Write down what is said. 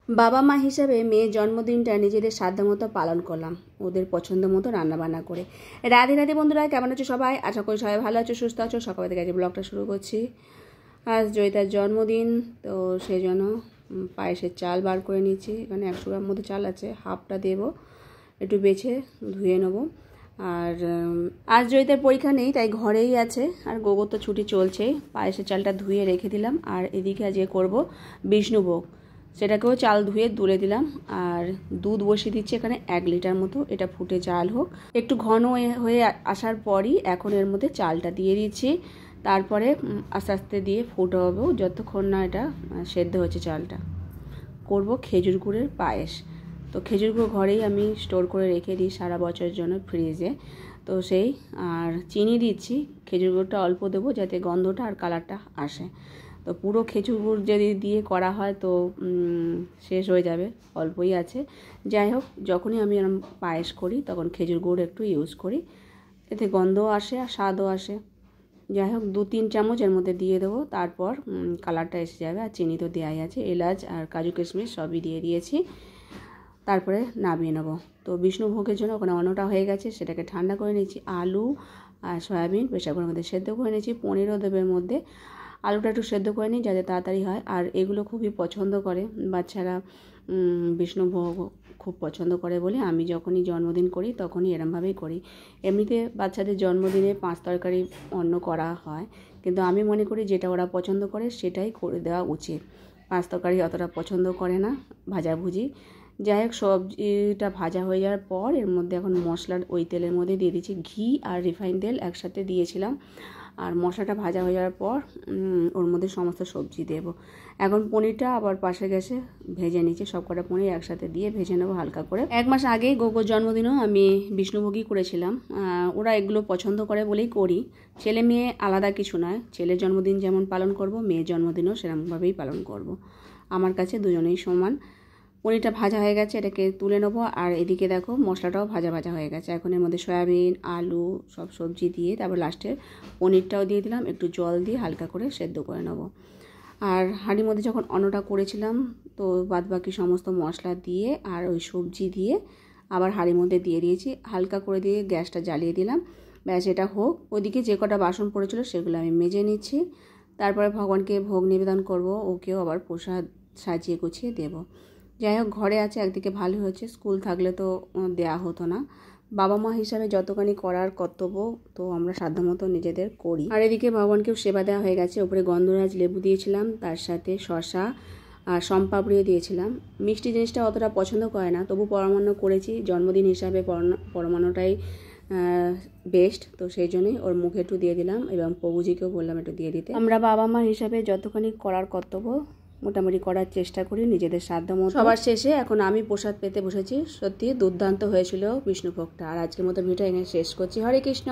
বাবা মা হিসাবে মেয়ের জন্মদিনটা নিজেদের সাধ্যমতো পালন করলাম, ওদের পছন্দ মতো রান্নাবান্না করে। রাধে রাধে বন্ধুরা, কেমন আছো সবাই? আশা করি সবাই ভালো আছো, সুস্থ আছো। সকাল থেকে আজ ব্লগটা শুরু করছি। আজ জয়িতার জন্মদিন, তো সেই জন্য পায়েসের চাল বার করে নিচ্ছি। এখানে 100 গ্রাম মতো চাল আছে, হাফটা দেবো, একটু বেছে ধুয়ে নেবো। আর আজ জয়িতার পরীক্ষা নেই, তাই ঘরেই আছে। আর গোবর তো ছুটি চলছে। পায়েসের চালটা ধুয়ে রেখে দিলাম। আর এদিকে আজকে করবো বিষ্ণুভোগ, সেটাকেও চাল ধুয়ে তুলে দিলাম। আর দুধ বসিয়ে দিচ্ছি এখানে 1 লিটার মতো। এটা ফুটে চাল হোক, একটু ঘন হয়ে আসার পরই এখন এর মধ্যে চালটা দিয়ে দিচ্ছি। তারপরে আস্তে আস্তে দিয়ে ফুটাবো যতক্ষণ না এটা সেদ্ধ হচ্ছে চালটা। করব খেজুর গুড়ের পায়েস। তো খেজুর গুড় ঘরেই আমি স্টোর করে রেখে দিই সারা বছরের জন্য ফ্রিজে। তো সেই আর চিনি দিচ্ছি, খেজুর গুড়টা অল্প দেবো যাতে গন্ধটা আর কালারটা আসে। তো পুরো খেজুর গুড় যদি দিয়ে করা হয় তো শেষ হয়ে যাবে, অল্পই আছে। যাই হোক, যখনই আমি এরকম পায়েস করি তখন খেজুর গুড় একটু ইউজ করি, এতে গন্ধও আসে আর স্বাদও আসে। যাই হোক, 2-3 চামচ এর মধ্যে দিয়ে দেবো, তারপর কালারটা এসে যাবে। আর চিনি তো দেওয়াই আছে, এলাচ আর কাজু কিশমিশ সবই দিয়ে দিয়েছি। তারপরে নামিয়ে নেবো। তো বিষ্ণুভোগের জন্য ওখানে অন্নটা হয়ে গেছে, সেটাকে ঠান্ডা করে নিচ্ছি। আলু আর সয়াবিন প্রেসার কুকারের মধ্যে সেদ্ধ করে নিচ্ছি। পনিরও দেবের মধ্যে আলুটা একটু সেদ্ধ করে নিই যাতে তাড়াতাড়ি হয়। আর এগুলো খুবই পছন্দ করে বাচ্চারা, বিষ্ণুভোগ খুব পছন্দ করে বলে আমি যখনই জন্মদিন করি তখনই এরমভাবেই করি। এমনিতে বাচ্চাদের জন্মদিনে 5 তরকারি অন্ন করা হয়, কিন্তু আমি মনে করি যেটা ওরা পছন্দ করে সেটাই করে দেওয়া উচিত। 5 তরকারি অতটা পছন্দ করে না, ভাজাভুজি। যাই হোক, সবজিটা ভাজা হয়ে যাওয়ার পর এর মধ্যে এখন মশলার ওই তেলের মধ্যে দিয়ে দিচ্ছি ঘি আর রিফাইন তেল একসাথে দিয়েছিলাম। আর মশলাটা ভাজা হয়ে যাওয়ার পর ওর মধ্যে সমস্ত সবজি দেব। এখন পনিরটা আবার পাশে গ্যাসে ভেজে নিচ্ছি, সব কটা পনির একসাথে দিয়ে ভেজে নেবো হালকা করে। 1 মাস আগেই গোগোর জন্মদিনও আমি বিষ্ণুভোগই করেছিলাম। ওরা এগুলো পছন্দ করে বলেই করি। ছেলে মেয়ে আলাদা কিছু নয়, ছেলের জন্মদিন যেমন পালন করব, মেয়ের জন্মদিনও সেরকমভাবেই পালন করব। আমার কাছে দুজনেই সমান। পনিরটা ভাজা হয়ে গেছে, এটাকে তুলে নেবো। আর এদিকে দেখো মশলাটাও ভাজা ভাজা হয়ে গেছে। এখন এর মধ্যে সয়াবিন, আলু সব সবজি দিয়ে তারপর লাস্টে পনিরটাও দিয়ে দিলাম, একটু জল দিয়ে হালকা করে সেদ্ধ করে নেবো। আর হাঁড়ির মধ্যে যখন অন্নটা করেছিলাম তো বাদবাকি সমস্ত মশলা দিয়ে আর ওই সবজি দিয়ে আবার হাঁড়ির মধ্যে দিয়ে দিয়েছি, হালকা করে দিয়ে গ্যাসটা জ্বালিয়ে দিলাম। ব্যাস, এটা হোক। ওদিকে যে কটা বাসন পড়েছিল সেগুলো আমি মেজে নিচ্ছি। তারপরে ভগবানকে ভোগ নিবেদন করব, ওকেও আবার প্রসাদ সাজিয়ে গুছিয়ে দেবো। যাই হোক, ঘরে আছে একদিকে ভালো হয়েছে, স্কুল থাকলে তো দেয়া হতো না। বাবা মা হিসাবে যতখানি করার কর্তব্য তো আমরা সাধ্যমতো নিজেদের করি। আর এদিকে ভগবানকেও সেবা দেওয়া হয়ে গেছে। ওপরে গন্ধরাজ লেবু দিয়েছিলাম, তার সাথে শসা আর সম্পাপড়িও দিয়েছিলাম। মিষ্টি জিনিসটা অতটা পছন্দ করে না, তবু পরমান্ন করেছি। জন্মদিন হিসাবে পরমান্নটাই বেস্ট, তো সেই জন্যই ওর মুখে একটু দিয়ে দিলাম এবং প্রভুজিকেও বললাম একটু দিয়ে দিতে। আমরা বাবা মা হিসাবে যতখানি করার কর্তব্য মোটামুটি করার চেষ্টা করি নিজেদের সাধ্যমতো। সবার শেষে এখন আমি প্রসাদ পেতে বসেছি। সত্যি দুর্দান্ত হয়েছিল বিষ্ণুভোগটা। আর আজকের মতো ভিডিও এখানে শেষ করছি। হরে কৃষ্ণ।